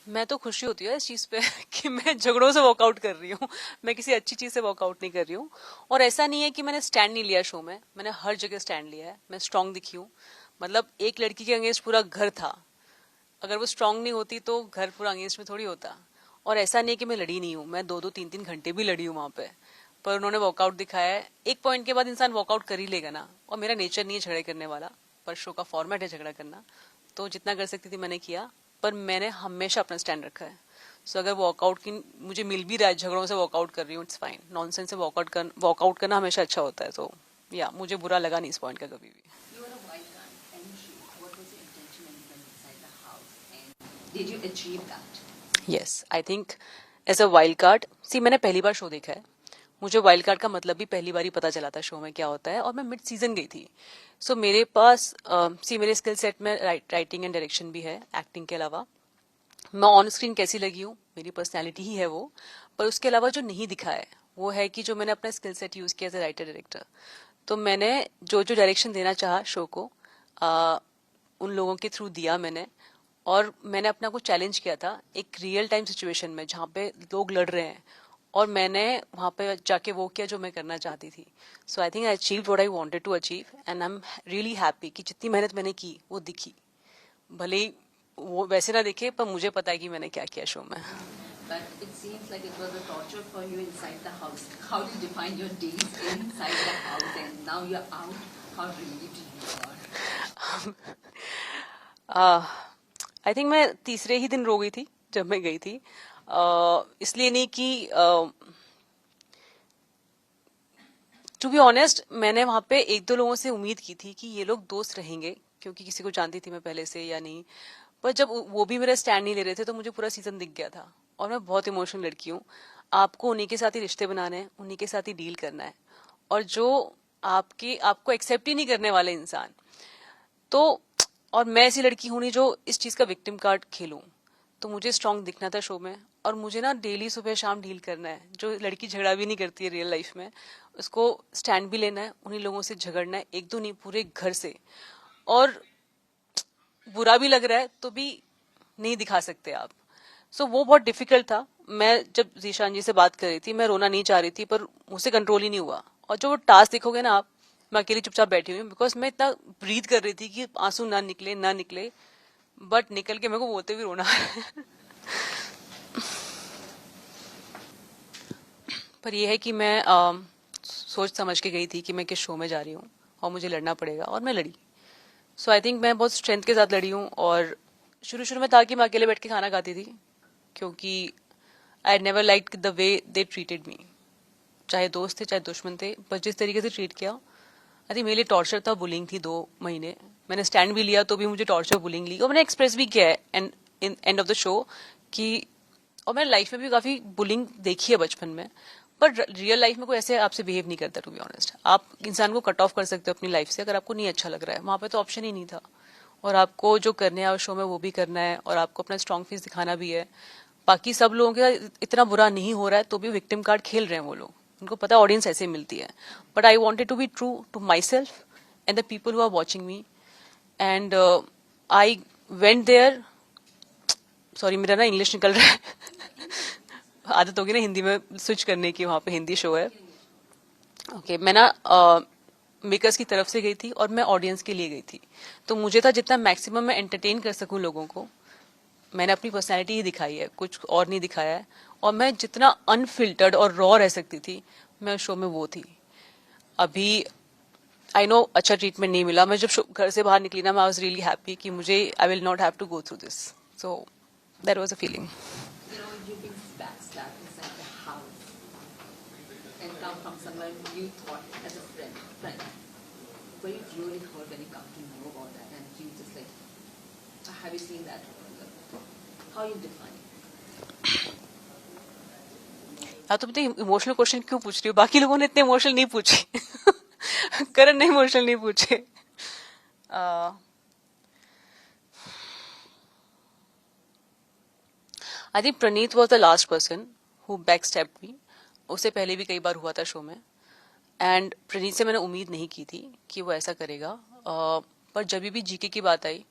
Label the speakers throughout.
Speaker 1: मैं तो खुशी होती है इस चीज पे कि मैं झगड़ों से वॉकआउट कर रही हूँ। मैं किसी अच्छी चीज से वॉकआउट नहीं कर रही हूँ। और ऐसा नहीं है कि मैंने स्टैंड नहीं लिया शो में, मैंने हर जगह स्टैंड लिया है, मैं स्ट्रांग दिखी हूँ। मतलब एक लड़की के अगेंस्ट पूरा घर था, अगर वो स्ट्रांग नहीं होती तो घर पूरा अगेंस्ट में थोड़ी होता। और ऐसा नहीं है कि मैं लड़ी नहीं हूँ, मैं 2-2 3-3 घंटे भी लड़ी हूँ वहां पे। पर उन्होंने वॉकआउट दिखाया है, एक पॉइंट के बाद इंसान वॉकआउट कर ही लेगा ना। और मेरा नेचर नहीं है झगड़े करने वाला, पर शो का फॉर्मेट है झगड़ा करना। तो जितना कर सकती थी मैंने किया, पर मैंने हमेशा अपना स्टैंड रखा है। सो अगर वॉकआउट की मुझे मिल भी रहा है, झगड़ों से वॉकआउट कर रही हूँ, इट्स फाइन। नॉनसेंस से वॉकआउट करना हमेशा अच्छा होता है। तो या मुझे बुरा लगा नहीं इस पॉइंट का कभी भी।
Speaker 2: You were a wild card entry. What was your intention when you went inside the house? And did you achieve that?
Speaker 1: Yes, I think as a wild card, see मैंने पहली बार शो देखा है। मुझे wild card का मतलब भी पहली बार ही पता चला था शो में क्या होता है, और मैं मिड सीजन गई थी। सो मेरे पास सी मेरे स्किल सेट में राइटिंग एंड डायरेक्शन भी है एक्टिंग के अलावा। मैं ऑन स्क्रीन कैसी लगी हूँ, मेरी पर्सनैलिटी ही है वो। पर उसके अलावा जो नहीं दिखा है वो है कि जो मैंने अपना स्किल सेट यूज किया एज ए राइटर डायरेक्टर। तो मैंने जो जो डायरेक्शन देना चाहा शो को, आ, उन लोगों के थ्रू दिया मैंने। और मैंने अपना को चैलेंज किया था एक रियल टाइम सिचुएशन में जहाँ पे लोग लड़ रहे हैं, और मैंने वहां पे जाके वो किया जो मैं करना चाहती थी। So I think I achieve what I wanted to achieve, and I am really happy कि जितनी मेहनत मैंने की वो दिखी। भले ही वो वैसे ना दिखे, पर मुझे पता है कि मैंने क्या किया शो में।
Speaker 2: But it seems like it was a torture for you inside the house. How do you define your days inside the house and now you're out? How relieved you are?
Speaker 1: I think मैं तीसरे ही दिन रो गई थी जब मैं गई थी। इसलिए नहीं कि टू बी ऑनेस्ट, मैंने वहां पे एक दो लोगों से उम्मीद की थी कि ये लोग दोस्त रहेंगे, क्योंकि किसी को जानती थी मैं पहले से या नहीं। पर जब वो भी मेरा स्टैंड नहीं ले रहे थे तो मुझे पूरा सीजन दिख गया था। और मैं बहुत इमोशनल लड़की हूँ, आपको उन्हीं के साथ ही रिश्ते बनाने हैं, उन्हीं के साथ ही डील करना है। और जो आपको एक्सेप्ट ही नहीं करने वाले इंसान, तो और मैं ऐसी लड़की हूं नहीं जो इस चीज का विक्टिम कार्ड खेलूं। तो मुझे स्ट्रांग दिखना था शो में, और मुझे ना डेली सुबह शाम डील करना है। जो लड़की झगड़ा भी नहीं करती है रियल लाइफ में, उसको स्टैंड भी लेना है, उन्हीं लोगों से झगड़ना है, एक दो नहीं पूरे घर से। और बुरा भी लग रहा है तो भी नहीं दिखा सकते आप। सो वो बहुत डिफिकल्ट था। मैं जब जीशान जी से बात कर रही थी, मैं रोना नहीं चाह रही थी, पर मुझसे कंट्रोल ही नहीं हुआ। और जो वो टास्क देखोगे ना आप, मैं अकेली चुपचाप बैठी हुई हूँ, बिकॉज मैं इतना ब्रीथ कर रही थी कि आंसू ना निकले ना निकले। बट निकल के मेरे को बोलते भी रोना आ रहा है। पर यह है कि मैं सोच समझ के गई थी कि मैं किस शो में जा रही हूँ और मुझे लड़ना पड़ेगा, और मैं लड़ी। सो आई थिंक मैं बहुत स्ट्रेंथ के साथ लड़ी हूँ। और शुरू शुरू में था कि मैं अकेले बैठ के खाना खाती थी, क्योंकि I never like the way they treated me. चाहे दोस्त थे चाहे दुश्मन थे, बस जिस तरीके से ट्रीट किया, आई थिंक मेरे लिए टॉर्चर था। बुलिंग थी 2 महीने। मैंने स्टैंड भी लिया तो भी मुझे टॉर्चर बुलिंग ली, और मैंने एक्सप्रेस भी किया है and in end of the show कि, और मैंने लाइफ में भी काफी बुलिंग देखी है बचपन में। पर रियल लाइफ में कोई ऐसे आपसे बिहेव नहीं करता। टू बी ऑनेस्ट, आप इंसान को कट ऑफ कर सकते हो अपनी लाइफ से अगर आपको नहीं अच्छा लग रहा है। वहां पे तो ऑप्शन ही नहीं था। और आपको जो करने है शो में वो भी करना है, और आपको अपना स्ट्रॉन्ग फेस दिखाना भी है। बाकी सब लोगों के साथ इतना बुरा नहीं हो रहा है तो भी विक्टिम कार्ड खेल रहे हैं वो लोग। उनको पता है ऑडियंस ऐसे मिलती है। But I wanted to be true to myself and the people who are watching me. And I went there. Sorry, मेरा ना इंग्लिश निकल रहा है। आदत होगी ना हिंदी में स्विच करने की, वहां पे हिंदी शो है। ओके, मैं ना मेकर्स की तरफ से गई थी और मैं ऑडियंस के लिए गई थी। तो मुझे था जितना मैक्सिमम मैं एंटरटेन कर सकूं लोगों को। मैंने अपनी पर्सनैलिटी ही दिखाई है, कुछ और नहीं दिखाया है। और मैं जितना अनफिल्टर्ड और रॉ रह सकती थी, मैं उस शो में वो थी। अभी आई नो अच्छा ट्रीटमेंट नहीं मिला। मैं जब घर से बाहर निकली ना, मैं वाज रियली हैप्पी कि मुझे I will not have to go through this. So that was a feeling.
Speaker 2: You know, you've been backstabbed inside the house and come from somewhere you thought as a friend. Were you really hurt when you come to know about that and you just like, have you seen that? How you define it?
Speaker 1: हाँ, तुम इतने emotional question क्यों पूछ रही हो? बाकी लोगों ने इतने इमोशनल नहीं पूछे। करण ने इमोशनल नहीं पूछे। I think Praneet was the last person who back step me. उससे पहले भी कई बार हुआ था शो में, एंड प्रणीत से मैंने उम्मीद नहीं की थी कि वो ऐसा करेगा। पर जब भी जीके की बात आई,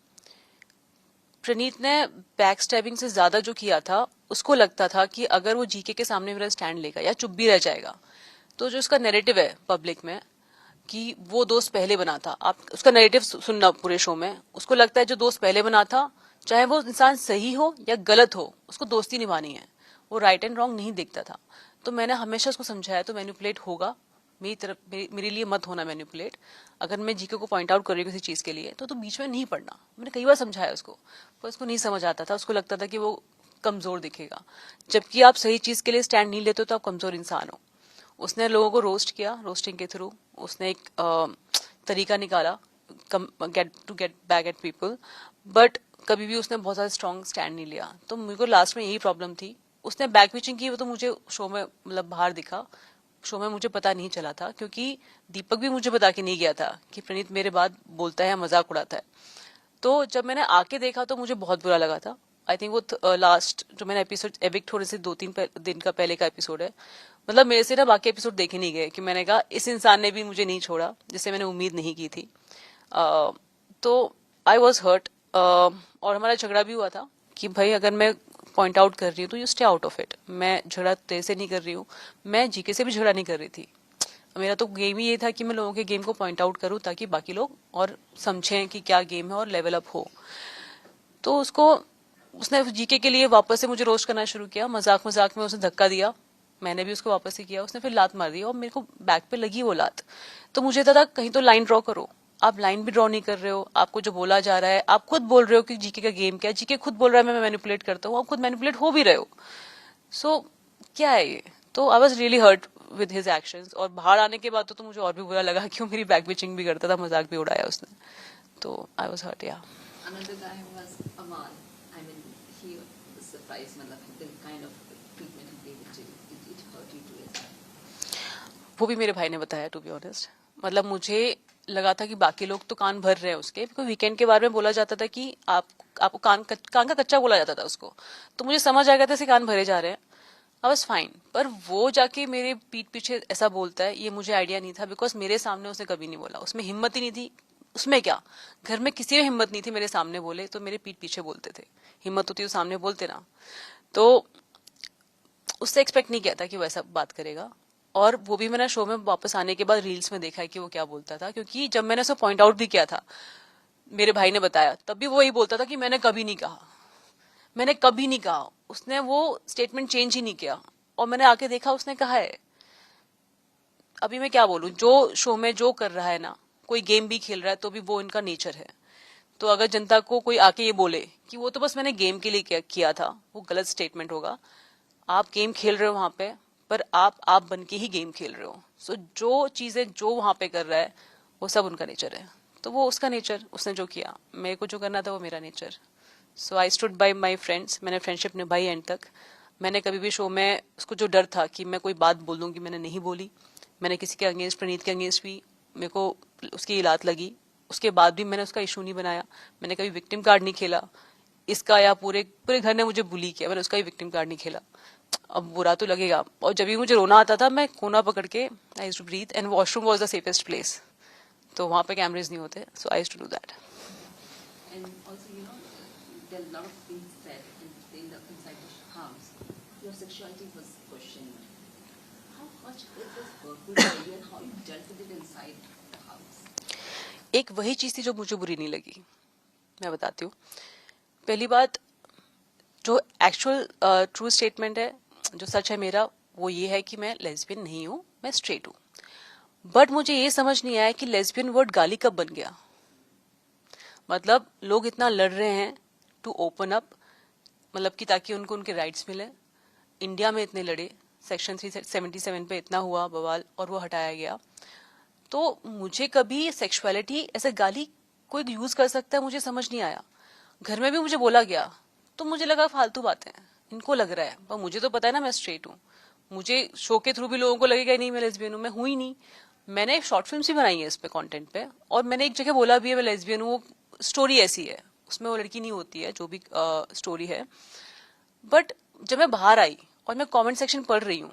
Speaker 1: प्रणीत ने बैक स्टैबिंग से ज्यादा जो किया था, उसको लगता था कि अगर वो जीके के सामने मेरा स्टैंड लेगा या चुप भी रह जाएगा, तो जो उसका नैरेटिव है पब्लिक में कि वो दोस्त पहले बना था, आप उसका नैरेटिव सुनना पूरे शो में, उसको लगता है जो दोस्त पहले बना था, चाहे वो इंसान सही हो या गलत हो, उसको दोस्ती निभानी है, वो राइट एंड रॉन्ग नहीं देखता था। तो मैंने हमेशा उसको समझाया तो मैनिपुलेट होगा, मेरी तरफ मेरे लिए मत होना मैनिपुलेट। अगर मैं जीके को पॉइंट आउट कर रही हूँ किसी चीज के लिए तो बीच में नहीं पढ़ना। मैंने कई बार समझाया उसको, पर उसको नहीं समझ आता था, उसको लगता था कि वो कमजोर दिखेगा, जबकि आप सही चीज के लिए स्टैंड नहीं लेते हो तो आप कमजोर इंसान हो। उसने लोगों को रोस्ट किया, रोस्टिंग के थ्रू उसने एक तरीका निकाला get back at people, but कभी भी उसने बहुत ज्यादा स्ट्रॉन्ग स्टैंड नहीं लिया। तो मुझे को लास्ट में यही प्रॉब्लम थी। उसने बैक पिचिंग की, वो तो मुझे शो में मतलब बाहर दिखा, शो में मुझे पता नहीं चला था, क्योंकि दीपक भी मुझे बता के नहीं गया था कि प्रणीत मेरे बाद बोलता है, मजाक उड़ाता है। तो जब मैंने आके देखा तो मुझे बहुत बुरा लगा था। आई थिंक वो लास्ट जो मैंने एपिसोड एविक्ट होने से 2-3 दिन का पहले का एपिसोड है। मतलब मेरे से ना बाकी एपिसोड देखे नहीं गए कि मैंने कहा इस इंसान ने भी मुझे नहीं छोड़ा, जिससे मैंने उम्मीद नहीं की थी। तो आई वॉज हर्ट, और हमारा झगड़ा भी हुआ था कि भाई अगर मैं पॉइंट आउट कर रही हूँ तो you stay out of it. मैं झगड़ा तेरे से नहीं कर रही हूँ, मैं जीके से भी झगड़ा नहीं कर रही थी। मेरा तो गेम ही ये था कि मैं लोगों के गेम को पॉइंट आउट करूं ताकि बाकी लोग और समझें कि क्या गेम है और लेवल अप हो। तो उसने जीके के लिए वापस से मुझे रोस्ट करना शुरू किया, मजाक मजाक में उसने धक्का दिया, मैंने भी उसको वापस ही किया, उसने फिर लात मार दी और मेरे को बैक पे लगी वो लात। तो मुझे था कहीं तो लाइन ड्रॉ करो, आप लाइन भी ड्रॉ नहीं कर रहे हो। आपको जो बोला जा रहा है, आप खुद बोल रहे हो कि जीके का गेम क्या है, जीके खुद बोल रहा है मैं मैनिपुलेट करता हूँ, आप खुद मैनिपुलेट हो भी रहे हो। सो क्या है ये? तो I was really hurt with his actions. और बाहर आने के बाद तो मुझे और भी बुरा लगा कि वो मेरी बैक बिचिंग भी करता था, मजाक भी उड़ाया उसने। तो आई वॉज हर्ट। या
Speaker 2: Another guy was Aman. I mean, he was surprised, matlab, the kind of treatment he gave it to you. Did it hurt you too as well?
Speaker 1: वो भी मेरे भाई ने बताया, टू बी ऑनेस्ट। मतलब मुझे लगा था कि बाकी लोग तो कान भर रहे हैं उसके, क्योंकि वीकेंड के बारे में बोला जाता था कि आपको कान का कच्चा बोला जाता था उसको, तो मुझे समझ आ गया था ऐसे कान भरे जा रहे हैं। I was fine. पर वो जाके मेरे पीठ पीछे ऐसा बोलता है, ये मुझे आइडिया नहीं था, बिकॉज मेरे सामने उसने कभी नहीं बोला, उसमें हिम्मत ही नहीं थी। उसमें क्या, घर में किसी में हिम्मत नहीं थी मेरे सामने बोले, तो मेरे पीठ पीछे बोलते थे। हिम्मत होती तो सामने बोलते ना। तो उससे एक्सपेक्ट नहीं किया था कि वो ऐसा बात करेगा। और वो भी मैंने शो में वापस आने के बाद रील्स में देखा है कि वो क्या बोलता था, क्योंकि जब मैंने उसे पॉइंट आउट भी किया था, मेरे भाई ने बताया, तब भी वो यही बोलता था कि मैंने कभी नहीं कहा, मैंने कभी नहीं कहा। उसने वो स्टेटमेंट चेंज ही नहीं किया, और मैंने आके देखा उसने कहा है। अभी मैं क्या बोलूं, जो शो में जो कर रहा है ना, कोई गेम भी खेल रहा है तो भी वो इनका नेचर है। तो अगर जनता को कोई आके ये बोले कि वो तो बस मैंने गेम के लिए किया था, वो गलत स्टेटमेंट होगा। आप गेम खेल रहे हो वहां पे, पर आप बन के ही गेम खेल रहे हो। सो जो चीजें जो वहां पे कर रहा है वो सब उनका नेचर है। तो वो उसका नेचर, उसने जो किया, मेरे को जो करना था वो मेरा nature. So I stood by my friends, मैंने फ्रेंडशिप निभाई एंड तक। मैंने कभी भी शो में उसको जो डर था कि मैं कोई बात बोल दूंगी, मैंने नहीं बोली। मैंने किसी के अगेंस्ट, प्रणीत के अगेंस्ट भी मेरे को उसकी लात लगी, उसके बाद भी मैंने उसका इशू नहीं बनाया। मैंने कभी विक्टिम कार्ड नहीं खेला इसका, या पूरे पूरे घर ने मुझे बुली किया, मैंने उसका ही विक्टिम कार्ड नहीं खेला। अब बुरा तो लगेगा। और जब भी मुझे रोना आता था, मैं कोना पकड़ के I used to breathe, and washroom was the safest place. तो वहां पे कैमरेज नहीं होते, so I used to do that.
Speaker 2: And also, there are a lot of things said inside the house. Your sexuality was questioned. How much it was hurtful for you and how you dealt with it inside the house?
Speaker 1: एक वही चीज थी जो मुझे बुरी नहीं लगी, मैं बताती हूँ। पहली बात, जो एक्चुअल ट्रू स्टेटमेंट है, जो सच है मेरा, वो ये है कि मैं लेस्बियन नहीं हूँ, मैं स्ट्रेट हूँ। बट मुझे ये समझ नहीं आया कि लेस्बियन वर्ड गाली कब बन गया। मतलब लोग इतना लड़ रहे हैं टू ओपन अप, मतलब कि ताकि उनको उनके राइट्स मिले। इंडिया में इतने लड़े, सेक्शन 377 पे इतना हुआ बवाल, और वो हटाया गया। तो मुझे कभी सेक्सुअलिटी ऐसे गाली कोई यूज कर सकता है, मुझे समझ नहीं आया। घर में भी मुझे बोला गया, तो मुझे लगा फालतू बातें, इनको लग रहा है, पर मुझे तो पता है ना मैं स्ट्रेट हूँ। मुझे शो के थ्रू भी लोगों को लगेगा नहीं मैं लेस्बियन हूँ, मैं हुई नहीं। मैंने शॉर्ट फिल्म भी बनाई है इस पे कंटेंट पे, और मैंने एक जगह बोला भी है मैं लेस्बियन हूँ। स्टोरी ऐसी है, उसमें वो लड़की नहीं होती है, जो भी स्टोरी है। बट जब मैं बाहर आई और मैं कमेंट सेक्शन पढ़ रही हूँ,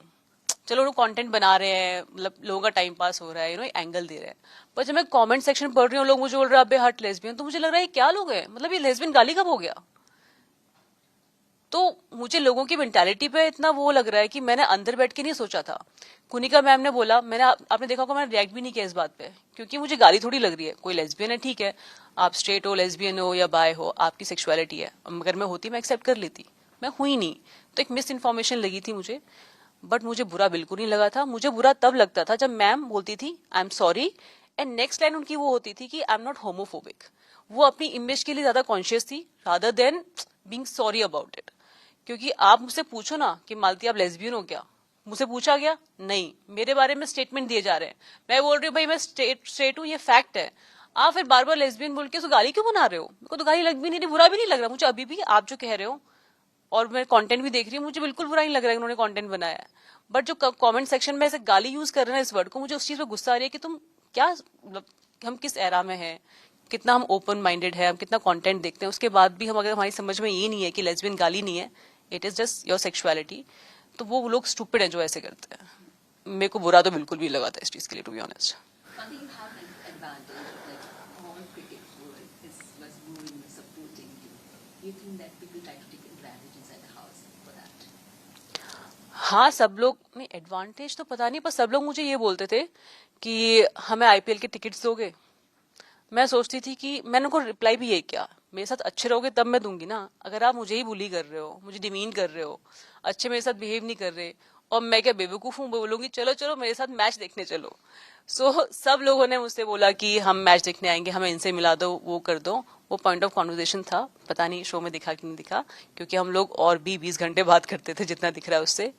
Speaker 1: चलो लोग कंटेंट बना रहे हैं, मतलब लोगों का टाइम पास हो रहा है, एंगल दे रहे हैं, पर जब मैं कमेंट सेक्शन पढ़ रही हूँ, लोग मुझे बोल रहे हैं अबे हट लेस्बियन, तो मुझे लग रहा है क्या लोग हैं, मतलब ये लेस्बियन गाली कब हो गया। तो मुझे लोगों की मेंटालिटी पे इतना वो लग रहा है कि मैंने अंदर बैठ के नहीं सोचा था। कुनिका मैम ने बोला, मैंने आपने देखा होगा मैंने रिएक्ट भी नहीं किया इस बात पे, क्योंकि मुझे गाली थोड़ी लग रही है। कोई लेस्बियन है, ठीक है, आप स्ट्रेट हो, लेस्बियन हो या बाय हो, आपकी सेक्सुअलिटी है, अगर मैं होती मैं एक्सेप्ट कर लेती, मैं हुई नहीं, तो एक मिस इन्फॉर्मेशन लगी थी मुझे। बट मुझे बुरा बिल्कुल नहीं लगा था। मुझे बुरा तब लगता था जब मैम बोलती थी I am sorry, and next line उनकी वो होती थी कि आई एम नॉट होमोफोबिक। वो अपनी इमेज के लिए ज्यादा कॉन्शियस थी rather than being sorry about it. क्योंकि आप मुझसे पूछो ना कि मालती आप लेस्बियन हो क्या, मुझे पूछा गया नहीं, मेरे बारे में स्टेटमेंट दिए जा रहे हैं, मैं बोल रही हूँ भाई मैं स्ट्रेट हूँ, ये फैक्ट है। आप फिर बार बार लेस्बियन बोल के उसको गाली क्यों बना रहे हो? मेरे को तो गाली लग भी नहीं रही, बुरा भी नहीं लग रहा मुझे अभी भी आप जो कह रहे हो, और मैं कंटेंट भी देख रही हूँ, मुझे बिल्कुल बुरा नहीं लग रहा है उन्होंने कंटेंट बनाया है। बट जो कमेंट सेक्शन में ऐसे गाली यूज कर रहे हैं इस वर्ड को, मुझे उस चीज पे गुस्सा आ रही है कि तुम क्या मतलब, हम किस एरा में हैं, कितना हम ओपन माइंडेड है, हम कितना कंटेंट देखते हैं, उसके बाद भी हम अगर हमारी समझ में ये नहीं है कि लेस्बियन गाली नहीं है, it is just your sexuality, तो वो लोग स्टूपिड है जो ऐसे करते हैं। मेरे को बुरा तो बिल्कुल भी लगा था इस चीज के लिए, to be honest.
Speaker 2: I think you have an advantage of like all cricket world was moving, supporting you. Do you think that people try to take advantage inside the house for that?
Speaker 1: हाँ, सब लोग नहीं, advantage तो पता नहीं, पर सब लोग मुझे ये बोलते थे कि हमें आईपीएल के टिकट्स दोगे। मैं सोचती थी कि मैंने उनको रिप्लाई भी यही किया, मेरे साथ अच्छे रहोगे तब मैं दूंगी ना। अगर आप मुझे ही बुली कर रहे हो, मुझे डिमीन कर रहे हो, अच्छे मेरे साथ बिहेव नहीं कर रहे, और मैं क्या बेवकूफ हूँ बोलूंगी चलो चलो मेरे साथ मैच देखने चलो। सब लोगों ने मुझसे बोला कि हम मैच देखने आएंगे, हमें इनसे मिला दो, वो कर दो। वो पॉइंट ऑफ कॉन्वर्जेशन था, पता नहीं शो में दिखा कि नहीं दिखा, क्योंकि हम लोग और भी 20 घंटे बात करते थे, जितना दिख रहा है उससे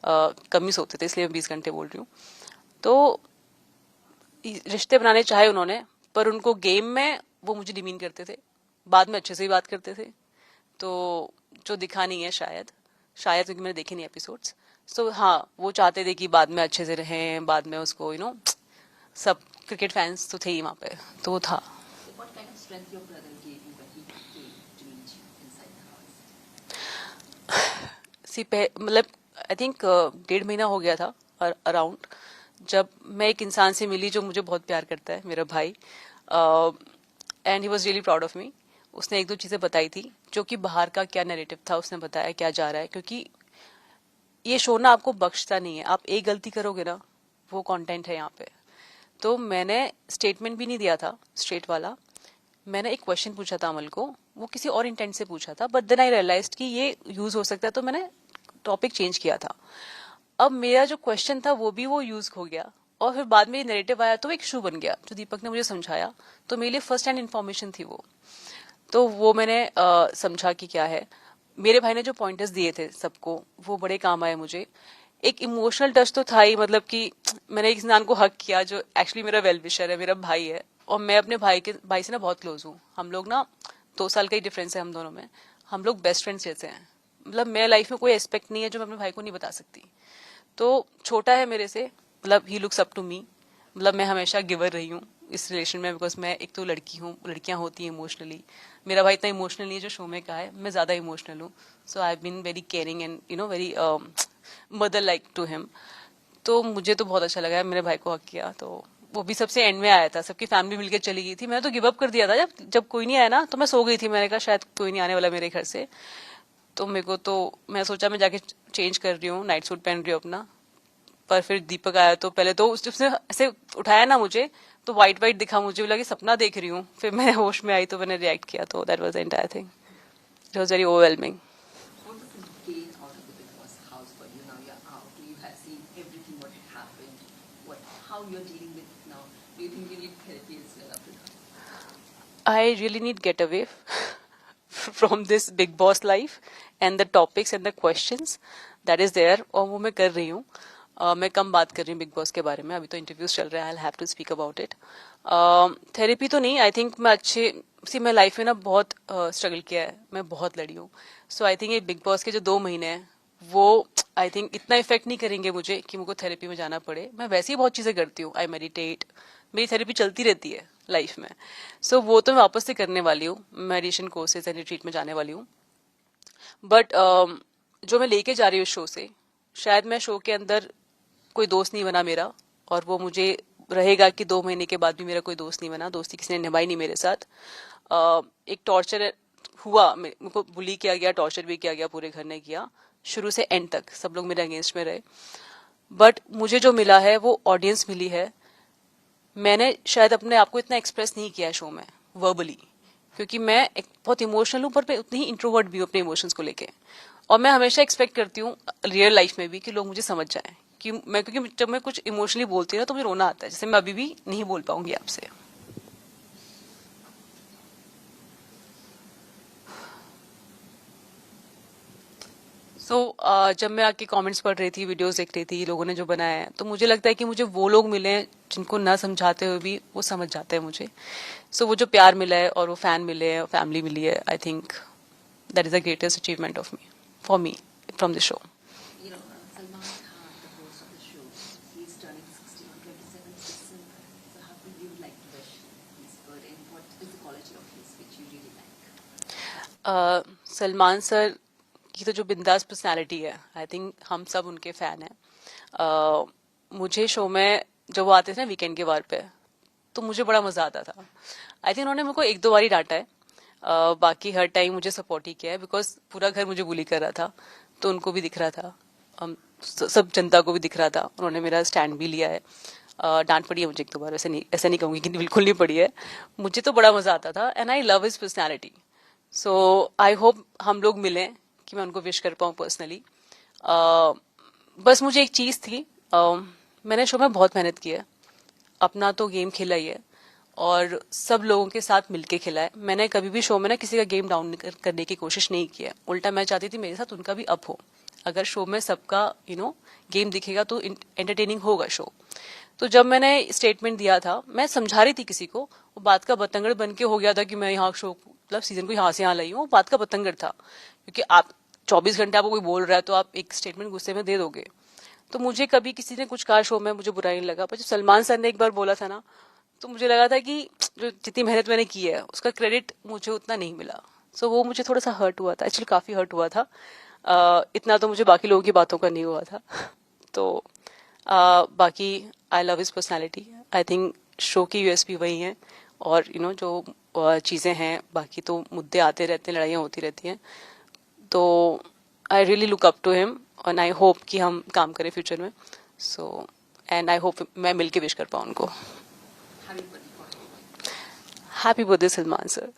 Speaker 1: कम ही सोते थे, इसलिए मैं 20 घंटे बोल रही हूँ। तो रिश्ते बनाने चाहे उन्होंने, पर उनको गेम में वो मुझे डिमीन करते थे, बाद में अच्छे से ही बात करते थे। तो जो दिखा नहीं है शायद, शायद क्योंकि मैंने देखे नहीं एपिसोड्स। सो हाँ, वो चाहते थे कि बाद में अच्छे से रहें, बाद में उसको सब क्रिकेट फैंस तो थे ही वहां पे, तो वो था।
Speaker 2: So what kind of strength your brother gave you when he came to meet you inside the house?
Speaker 1: मतलब आई थिंक 1.5 महीना हो गया था अराउंड, जब मैं एक इंसान से मिली जो मुझे बहुत प्यार करता है, मेरा भाई, and he was really proud of me. उसने एक दो चीजें बताई थी जो कि बाहर का क्या नैरेटिव था, उसने बताया क्या जा रहा है, क्योंकि ये शो ना आपको बख्शता नहीं है, आप एक गलती करोगे ना, वो कंटेंट है यहाँ पे। तो मैंने स्टेटमेंट भी नहीं दिया था स्ट्रेट वाला, मैंने एक क्वेश्चन पूछा था अमल को, वो किसी और इंटेंट से पूछा था, बट देन आई रियलाइज्ड कि ये यूज हो सकता है, तो मैंने टॉपिक चेंज किया था। अब मेरा जो क्वेश्चन था वो यूज हो गया, और फिर बाद में नैरेटिव आया तो एक इशू बन गया, जो दीपक ने मुझे समझाया, तो मेरे लिए फर्स्ट हैंड इन्फॉर्मेशन थी वो। तो वो मैंने समझा कि क्या है। मेरे भाई ने जो पॉइंटर्स दिए थे सबको, वो बड़े काम आए मुझे। एक इमोशनल टच तो था ही, मतलब कि मैंने एक इंसान को हक किया जो एक्चुअली मेरा वेल विशर है, मेरा भाई है, और मैं अपने भाई से ना बहुत क्लोज हूँ। हम लोग ना 2 साल का ही डिफरेंस है हम दोनों में, हम लोग बेस्ट फ्रेंड्स जैसे हैं। मतलब मेरे लाइफ में कोई एस्पेक्ट नहीं है जो मैं अपने भाई को नहीं बता सकती। तो छोटा है मेरे से, मतलब he looks up to me. मतलब मैं हमेशा गिवर रही हूँ इस रिलेशन में, बिकॉज मैं एक तो लड़की हूँ, लड़कियां होती हैं इमोशनली, मेरा भाई इतना इमोशनल नहीं है जो शो में कहा है, मैं ज्यादा इमोशनल हूँ। So I been very caring and very mother like to him. तो मुझे तो बहुत अच्छा लगा है, मेरे भाई को हक किया। तो वो भी सबसे एंड में आया था, सबकी फैमिली मिलकर चली गई थी, मैंने तो गिव अप कर दिया था, जब जब कोई नहीं आया ना तो मैं सो गई थी, मैंने कहा शायद कोई नहीं आने वाला मेरे घर से। तो मेरे को तो मैं सोचा मैं जाके चेंज कर रही हूँ, नाइट सूट पहन रही हूँ अपना। पर फिर दीपक आया तो पहले तो उसने ऐसे उठाया ना मुझे, तो वाइट वाइट दिखा, मुझे लगा सपना देख रही हूँ। फिर मैं होश में आई तो मैंने रिएक्ट किया, तो that was the entire thing, it was very overwhelming.
Speaker 2: What does it gain out of the Big Boss house for you now? You're out. You have seen everything what had happened. How you're dealing with it now? Do you think you need therapy as well after that?
Speaker 1: I really need get away from this big boss life and the topics and the questions that is there, और वो मैं कर रही हूँ। मैं कम बात कर रही हूँ बिग बॉस के बारे में, अभी तो इंटरव्यूज चल रहे हैं, I have to speak about it. Therapy तो नहीं, आई थिंक मैं मैं लाइफ में ना बहुत स्ट्रगल किया है, मैं बहुत लड़ी हूँ। सो आई थिंक ये बिग बॉस के जो 2 महीने हैं वो आई थिंक इतना इफेक्ट नहीं करेंगे मुझे कि मुझको थेरेपी में जाना पड़े। मैं वैसे ही बहुत चीजें करती हूँ, आई मेडिटेट, मेरी थेरेपी चलती रहती है लाइफ में। सो वो तो मैं वापस से करने वाली हूँ, मेडिटेशन कोर्सेज एंड रिट्रीट में जाने वाली हूँ। बट जो मैं लेके जा रही हूँ शो से, शायद मैं शो के अंदर कोई दोस्त नहीं बना मेरा, और वो मुझे रहेगा कि 2 महीने के बाद भी मेरा कोई दोस्त नहीं बना, दोस्ती किसी ने निभाई नहीं मेरे साथ। एक टॉर्चर हुआ, मेरे को बुली किया गया, टॉर्चर भी किया गया, पूरे घर ने किया, शुरू से एंड तक सब लोग मेरे अगेंस्ट में रहे, बट मुझे जो मिला है वो ऑडियंस मिली है। मैंने शायद अपने आप को इतना एक्सप्रेस नहीं किया है शो में वर्बली, क्योंकि मैं एक बहुत इमोशनल हूँ, पर मैं उतनी ही इंट्रोवर्ट भी हूँ अपने इमोशंस को लेके। और मैं हमेशा एक्सपेक्ट करती हूँ रियल लाइफ में भी कि लोग मुझे समझ जाएं कि मैं, क्योंकि जब मैं कुछ इमोशनली बोलती हूँ ना तो मुझे रोना आता है, जैसे मैं अभी भी नहीं बोल पाऊंगी आपसे। जब मैं आके कमेंट्स पढ़ रही थी, वीडियोस देख रही थी, लोगों ने जो बनाया है, तो मुझे लगता है कि मुझे वो लोग मिले हैं जिनको ना समझाते हुए भी वो समझ जाते हैं मुझे। वो जो प्यार मिला है और वो फैन मिले हैं, फैमिली मिली है, I think that is the greatest achievement of me, for me, from the show.
Speaker 2: You know, Salman Khan, the host of the show, he's turning 60 on 27th December. So how would you like to wish his birthday and what is the quality of his which you really like?
Speaker 1: Salman sir की तो जो बिंदास personality है, I think हम सब उनके fan हैं। मुझे शो में जब वो आते थे ना वीकेंड के बार पे, तो मुझे बड़ा मजा आता था। आई थिंक उन्होंने मेरे को एक दो बार ही डांटा है, बाकी हर टाइम मुझे सपोर्ट ही किया है, बिकॉज पूरा घर मुझे बुली कर रहा था, तो उनको भी दिख रहा था, सब जनता को भी दिख रहा था, उन्होंने मेरा स्टैंड भी लिया है। डांट पड़ी है मुझे एक दो बार, ऐसे नहीं कहूंगी कि बिल्कुल नहीं पड़ी है, मुझे तो बड़ा मजा आता था, and I love his personality. I hope हम लोग मिलें कि मैं उनको विश कर पाऊँ पर्सनली। बस मुझे एक चीज थी, मैंने शो में बहुत मेहनत की है, अपना तो गेम खेला ही है और सब लोगों के साथ मिलके खेला है। मैंने कभी भी शो में ना किसी का गेम डाउन करने की कोशिश नहीं की है, उल्टा मैं चाहती थी मेरे साथ उनका भी अप हो। अगर शो में सबका गेम दिखेगा तो एंटरटेनिंग होगा शो। तो जब मैंने स्टेटमेंट दिया था, मैं समझा रही थी किसी को, वो बात का बतंगड़ बन के हो गया था कि मैं यहाँ शो मतलब सीजन को यहाँ से यहाँ लाई हूँ, बात का बतंगड़ था, क्योंकि आप 24 घंटे आपको कोई बोल रहा है तो आप एक स्टेटमेंट गुस्से में दे दोगे। तो मुझे कभी किसी ने कुछ कहा शो में, मुझे बुरा नहीं लगा, पर जब सलमान सर ने एक बार बोला था ना, तो मुझे लगा था कि जो जितनी मेहनत मैंने की है उसका क्रेडिट मुझे उतना नहीं मिला। वो मुझे थोड़ा सा हर्ट हुआ था, एक्चुअली काफी हर्ट हुआ था। इतना तो मुझे बाकी लोगों की बातों का नहीं हुआ था। तो बाकी I love his personality, I think show की यूएसपी वही है, और जो चीजें हैं, बाकी तो मुद्दे आते रहते हैं, लड़ाइयाँ होती रहती हैं। तो I really look up to him, और आई होप कि हम काम करें फ्यूचर में। एंड आई होप मैं मिलके विश कर पाऊँ उनको।
Speaker 2: Happy birthday for him.
Speaker 1: Happy birthday Salman sir.